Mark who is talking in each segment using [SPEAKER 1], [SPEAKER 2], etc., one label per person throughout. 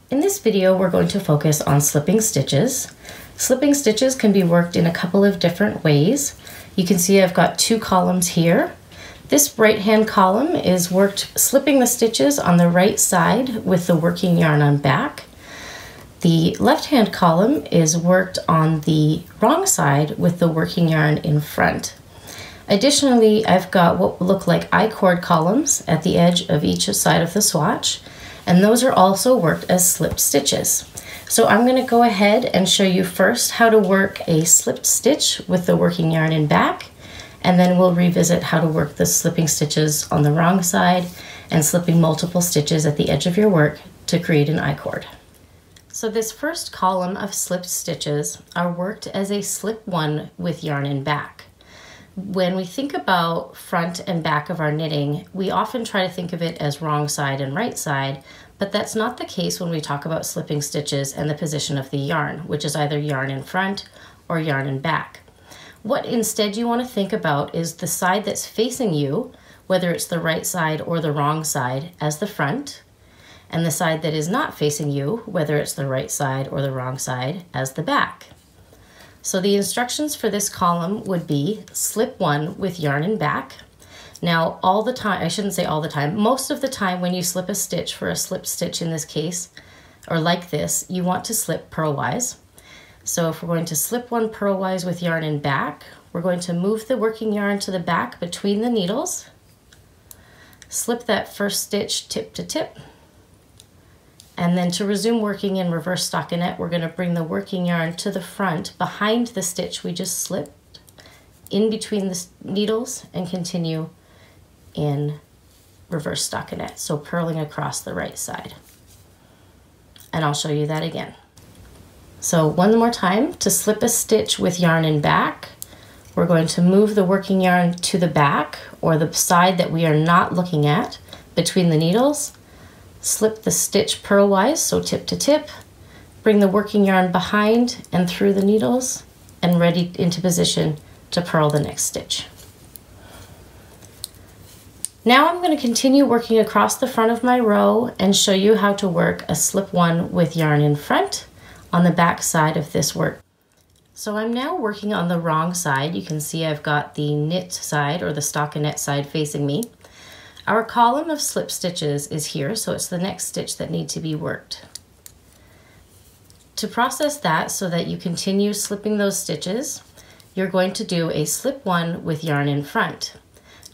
[SPEAKER 1] In this video, we're going to focus on slipping stitches. Slipping stitches can be worked in a couple of different ways. You can see I've got two columns here. This right-hand column is worked slipping the stitches on the right side with the working yarn on back. The left-hand column is worked on the wrong side with the working yarn in front. Additionally, I've got what look like I-cord columns at the edge of each side of the swatch, and those are also worked as slipped stitches. So I'm going to go ahead and show you first how to work a slipped stitch with the working yarn in back, and then we'll revisit how to work the slipping stitches on the wrong side and slipping multiple stitches at the edge of your work to create an I-cord. So this first column of slipped stitches are worked as a slip one with yarn in back. When we think about front and back of our knitting, we often try to think of it as wrong side and right side, but that's not the case when we talk about slipping stitches and the position of the yarn, which is either yarn in front or yarn in back. What instead you want to think about is the side that's facing you, whether it's the right side or the wrong side, as the front, and the side that is not facing you, whether it's the right side or the wrong side, as the back. So the instructions for this column would be slip one with yarn in back. Now all the time, I shouldn't say all the time, most of the time when you slip a stitch, for a slip stitch in this case, or like this, you want to slip purlwise. So if we're going to slip one purlwise with yarn in back, we're going to move the working yarn to the back between the needles, slip that first stitch tip to tip, and then to resume working in reverse stockinette, we're going to bring the working yarn to the front behind the stitch we just slipped in between the needles and continue in reverse stockinette, so purling across the right side. And I'll show you that again. So one more time, to slip a stitch with yarn in back, we're going to move the working yarn to the back, or the side that we are not looking at, between the needles, slip the stitch purlwise, so tip to tip, bring the working yarn behind and through the needles, and ready into position to purl the next stitch. Now I'm going to continue working across the front of my row and show you how to work a slip one with yarn in front on the back side of this work. So I'm now working on the wrong side. You can see I've got the knit side or the stockinette side facing me. Our column of slip stitches is here, so it's the next stitch that needs to be worked. To process that so that you continue slipping those stitches, you're going to do a slip one with yarn in front.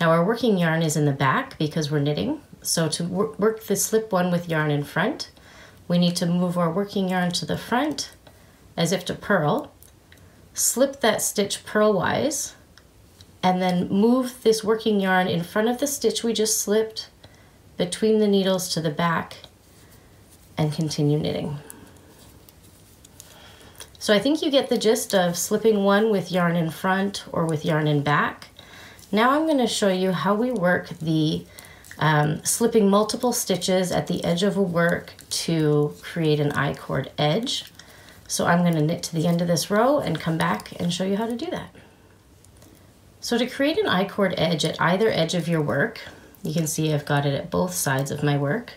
[SPEAKER 1] Now our working yarn is in the back because we're knitting, so to work the slip one with yarn in front, we need to move our working yarn to the front as if to purl, slip that stitch purlwise, and then move this working yarn in front of the stitch we just slipped between the needles to the back and continue knitting. So I think you get the gist of slipping one with yarn in front or with yarn in back. Now I'm going to show you how we work the slipping multiple stitches at the edge of a work to create an I-cord edge. So I'm going to knit to the end of this row and come back and show you how to do that. So to create an I-cord edge at either edge of your work, you can see I've got it at both sides of my work,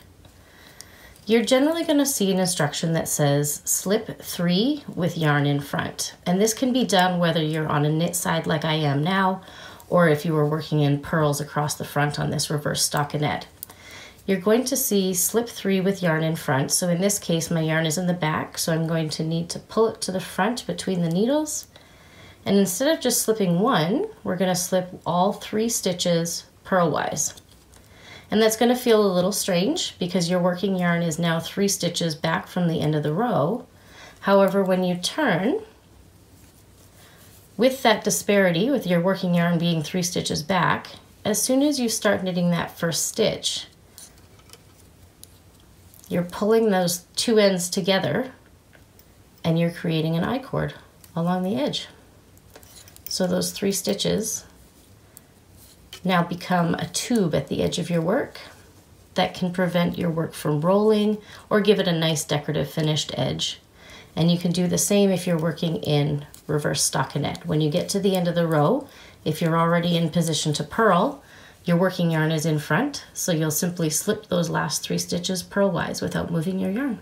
[SPEAKER 1] you're generally going to see an instruction that says slip 3 with yarn in front. And this can be done whether you're on a knit side like I am now, or if you were working in purls across the front on this reverse stockinette. You're going to see slip 3 with yarn in front. So in this case, my yarn is in the back, so I'm going to need to pull it to the front between the needles. And instead of just slipping one, we're going to slip all 3 stitches purlwise. And that's going to feel a little strange because your working yarn is now 3 stitches back from the end of the row. However, when you turn, with that disparity, with your working yarn being 3 stitches back, as soon as you start knitting that first stitch, you're pulling those 2 ends together and you're creating an I-cord along the edge. So those 3 stitches now become a tube at the edge of your work that can prevent your work from rolling or give it a nice decorative finished edge. And you can do the same if you're working in reverse stockinette. When you get to the end of the row, if you're already in position to purl, your working yarn is in front, so you'll simply slip those last 3 stitches purlwise without moving your yarn.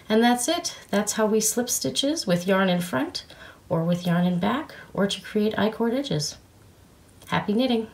[SPEAKER 1] And that's it. That's how we slip stitches with yarn in front or with yarn in back or to create I-cord edges. Happy knitting!